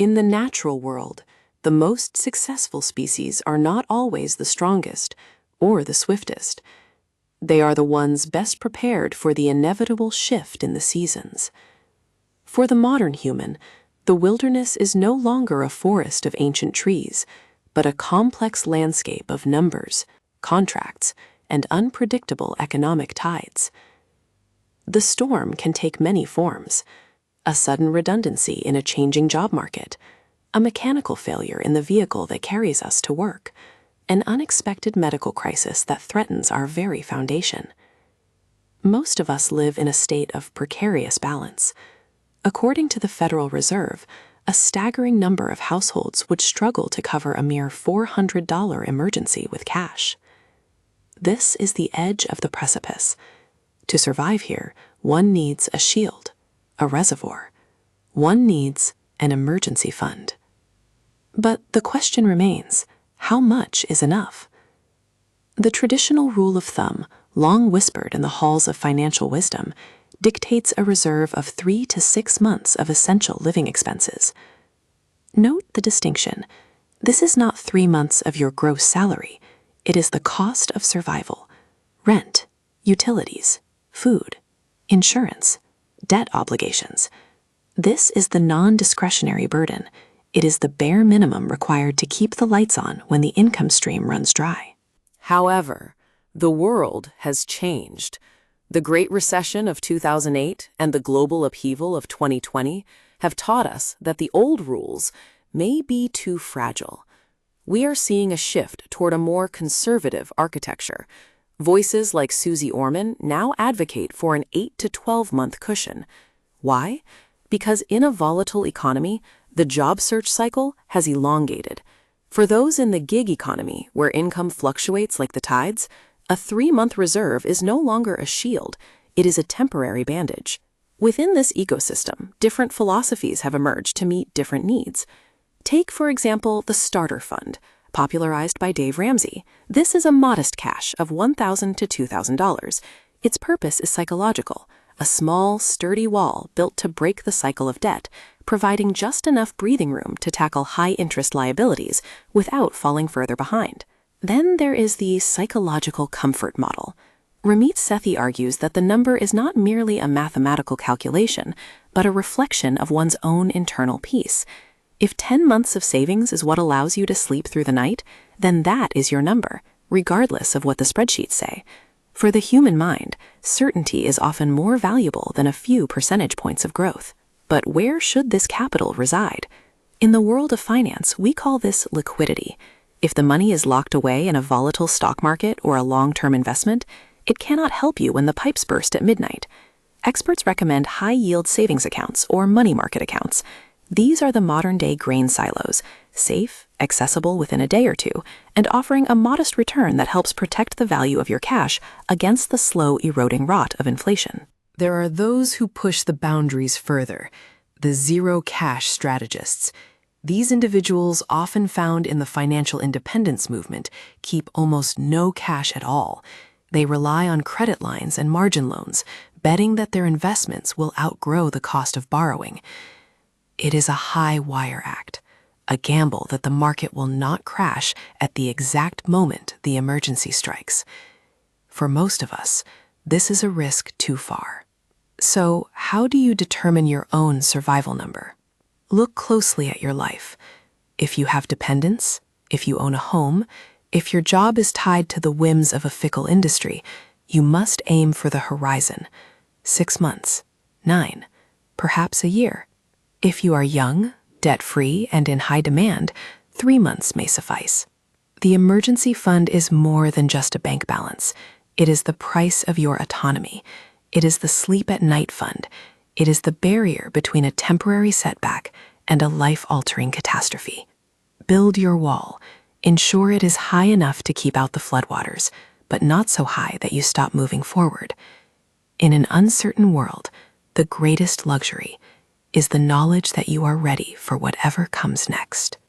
In the natural world, the most successful species are not always the strongest or the swiftest. They are the ones best prepared for the inevitable shift in the seasons. For the modern human, the wilderness is no longer a forest of ancient trees, but a complex landscape of numbers, contracts, and unpredictable economic tides. The storm can take many forms: a sudden redundancy in a changing job market, a mechanical failure in the vehicle that carries us to work, an unexpected medical crisis that threatens our very foundation. Most of us live in a state of precarious balance. According to the Federal Reserve, a staggering number of households would struggle to cover a mere $400 emergency with cash. This is the edge of the precipice. To survive here, one needs a shield, a reservoir. One needs an emergency fund. But the question remains, how much is enough? The traditional rule of thumb, long whispered in the halls of financial wisdom, dictates a reserve of 3 to 6 months of essential living expenses. Note the distinction. This is not 3 months of your gross salary. It is the cost of survival: rent, utilities, food, insurance, debt obligations. This is the non-discretionary burden. It is the bare minimum required to keep the lights on when the income stream runs dry. However, the world has changed. The Great Recession of 2008 and the global upheaval of 2020 have taught us that the old rules may be too fragile. We are seeing a shift toward a more conservative architecture. Voices like Susie Orman now advocate for an 8 to 12-month cushion. Why? Because in a volatile economy, the job search cycle has elongated. For those in the gig economy, where income fluctuates like the tides, a 3-month reserve is no longer a shield, it is a temporary bandage. Within this ecosystem, different philosophies have emerged to meet different needs. Take, for example, the starter fund, popularized by Dave Ramsey. This is a modest cash of $1,000 to $2,000. Its purpose is psychological: a small, sturdy wall built to break the cycle of debt, providing just enough breathing room to tackle high-interest liabilities without falling further behind. Then there is the psychological comfort model. Ramit Sethi argues that the number is not merely a mathematical calculation, but a reflection of one's own internal peace. If 10 months of savings is what allows you to sleep through the night, then that is your number, regardless of what the spreadsheets say. For the human mind, certainty is often more valuable than a few percentage points of growth. But where should this capital reside? In the world of finance, we call this liquidity. If the money is locked away in a volatile stock market or a long-term investment, it cannot help you when the pipes burst at midnight. Experts recommend high-yield savings accounts or money market accounts. These are the modern-day grain silos, safe, accessible within a day or two, and offering a modest return that helps protect the value of your cash against the slow eroding rot of inflation. There are those who push the boundaries further, the zero-cash strategists. These individuals, often found in the financial independence movement, keep almost no cash at all. They rely on credit lines and margin loans, betting that their investments will outgrow the cost of borrowing. It is a high-wire act, a gamble that the market will not crash at the exact moment the emergency strikes. For most of us, this is a risk too far. So, how do you determine your own survival number? Look closely at your life. If you have dependents, if you own a home, if your job is tied to the whims of a fickle industry, you must aim for the horizon. 6 months, 9, perhaps a year. If you are young, debt-free, and in high demand, 3 months may suffice. The emergency fund is more than just a bank balance. It is the price of your autonomy. It is the sleep-at-night fund. It is the barrier between a temporary setback and a life-altering catastrophe. Build your wall. Ensure it is high enough to keep out the floodwaters, but not so high that you stop moving forward. In an uncertain world, the greatest luxury is the knowledge that you are ready for whatever comes next.